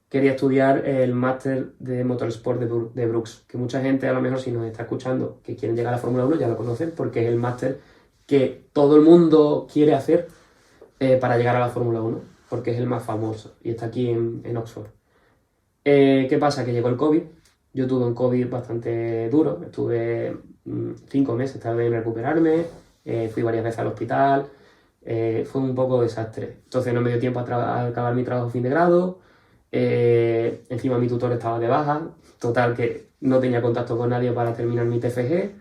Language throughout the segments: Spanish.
quería estudiar el máster de Motorsport de Brooks, que mucha gente a lo mejor si nos está escuchando que quieren llegar a la Fórmula 1 ya lo conocen porque es el máster que todo el mundo quiere hacer para llegar a la Fórmula 1, porque es el más famoso y está aquí en Oxford. ¿Qué pasa? Que llegó el COVID, yo tuve un COVID bastante duro, estuve 5 meses tardé en recuperarme, fui varias veces al hospital, fue un poco desastre. Entonces no me dio tiempo a acabar mi trabajo fin de grado, encima mi tutor estaba de baja, total que no tenía contacto con nadie para terminar mi TFG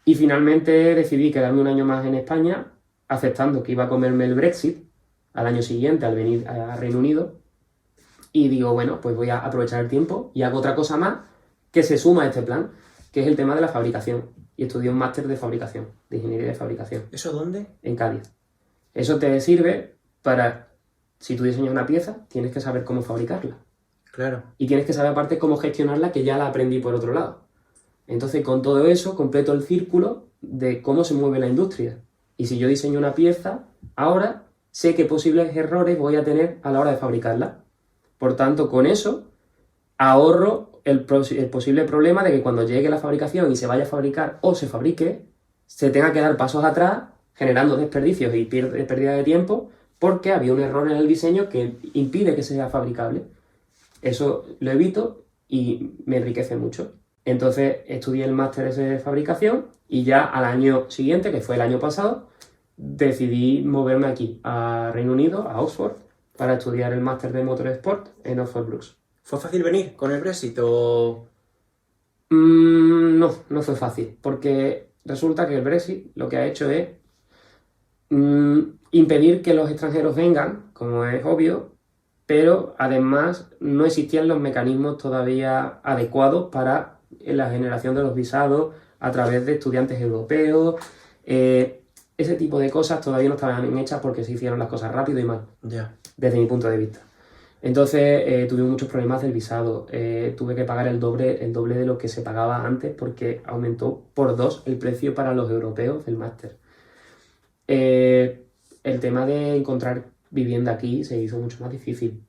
y finalmente decidí quedarme un año más en España, aceptando que iba a comerme el Brexit al año siguiente al venir a Reino Unido y digo, bueno, pues voy a aprovechar el tiempo y hago otra cosa más que se suma a este plan, que es el tema de la fabricación. Y estudié un máster de fabricación, de ingeniería de fabricación. ¿Eso dónde? En Cádiz. Eso te sirve para, si tú diseñas una pieza, tienes que saber cómo fabricarla. Claro. Y tienes que saber aparte cómo gestionarla, que ya la aprendí por otro lado. Entonces, con todo eso, completo el círculo de cómo se mueve la industria. Y si yo diseño una pieza, ahora sé qué posibles errores voy a tener a la hora de fabricarla. Por tanto, con eso ahorro el posible problema de que cuando llegue la fabricación y se vaya a fabricar o se fabrique, se tenga que dar pasos atrás, generando desperdicios y pérdida de tiempo, porque había un error en el diseño que impide que sea fabricable. Eso lo evito y me enriquece mucho. Entonces estudié el máster ese de fabricación y ya al año siguiente, que fue el año pasado, decidí moverme aquí, a Reino Unido, a Oxford, para estudiar el máster de Motorsport en Oxford Brookes. ¿Fue fácil venir con el Brexit o...? No, no fue fácil, porque resulta que el Brexit lo que ha hecho es impedir que los extranjeros vengan, como es obvio, pero además no existían los mecanismos todavía adecuados para la generación de los visados a través de estudiantes europeos. Ese tipo de cosas todavía no estaban hechas porque se hicieron las cosas rápido y mal, desde mi punto de vista. Entonces tuve muchos problemas del visado, tuve que pagar el doble de lo que se pagaba antes porque aumentó por 2 el precio para los europeos del máster. El tema de encontrar vivienda aquí se hizo mucho más difícil.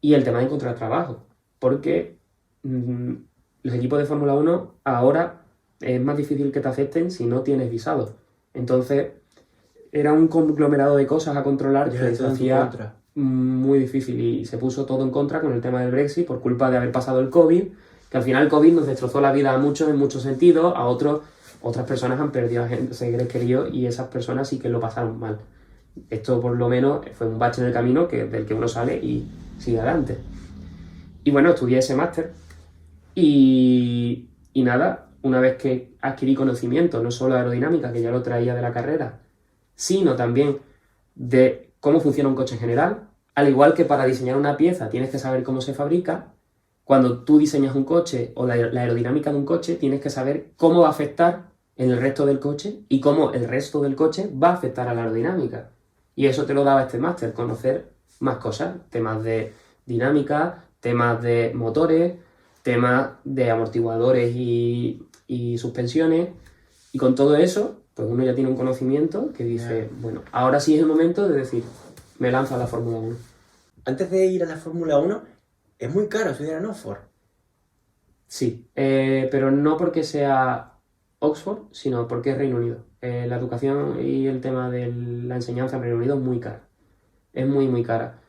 Y el tema de encontrar trabajo, porque los equipos de Fórmula 1 ahora es más difícil que te acepten si no tienes visado. Entonces era un conglomerado de cosas a controlar que se hacía muy difícil y se puso todo en contra con el tema del Brexit por culpa de haber pasado el COVID, que al final el COVID nos destrozó la vida a muchos en muchos sentidos, a otras personas han perdido a seres queridos y esas personas sí que lo pasaron mal. Esto por lo menos fue un bache en el camino del que uno sale y sigue adelante. Y bueno, estudié ese máster y nada, una vez que adquirí conocimiento, no solo de aerodinámica, que ya lo traía de la carrera, sino también de cómo funciona un coche en general, al igual que para diseñar una pieza tienes que saber cómo se fabrica, cuando tú diseñas un coche o la aerodinámica de un coche, tienes que saber cómo va a afectar en el resto del coche y cómo el resto del coche va a afectar a la aerodinámica. Y eso te lo daba este máster, conocer más cosas, temas de dinámica, temas de motores, temas de amortiguadores y suspensiones. Y con todo eso, pues uno ya tiene un conocimiento que dice, bueno, ahora sí es el momento de decir, me lanzo a la Fórmula 1. Antes de ir a la Fórmula 1, es muy caro estudiar en Oxford. Sí, pero no porque sea Oxford, sino porque es Reino Unido. La educación y el tema de la enseñanza en Reino Unido es muy cara. Es muy, muy cara.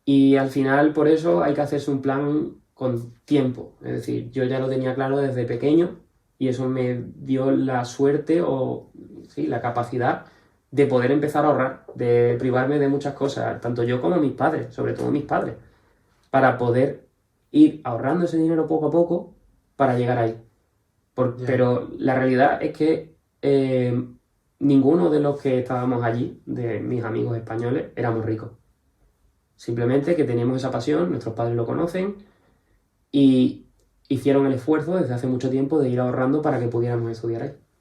Y al final, por eso, hay que hacerse un plan con tiempo. Es decir, yo ya lo tenía claro desde pequeño y eso me dio la suerte o sí, la capacidad de poder empezar a ahorrar, de privarme de muchas cosas, tanto yo como mis padres, sobre todo mis padres, para poder ir ahorrando ese dinero poco a poco para llegar ahí. Pero la realidad es que ninguno de los que estábamos allí, de mis amigos españoles, éramos ricos. Simplemente que teníamos esa pasión, nuestros padres lo conocen y hicieron el esfuerzo desde hace mucho tiempo de ir ahorrando para que pudiéramos estudiar ahí.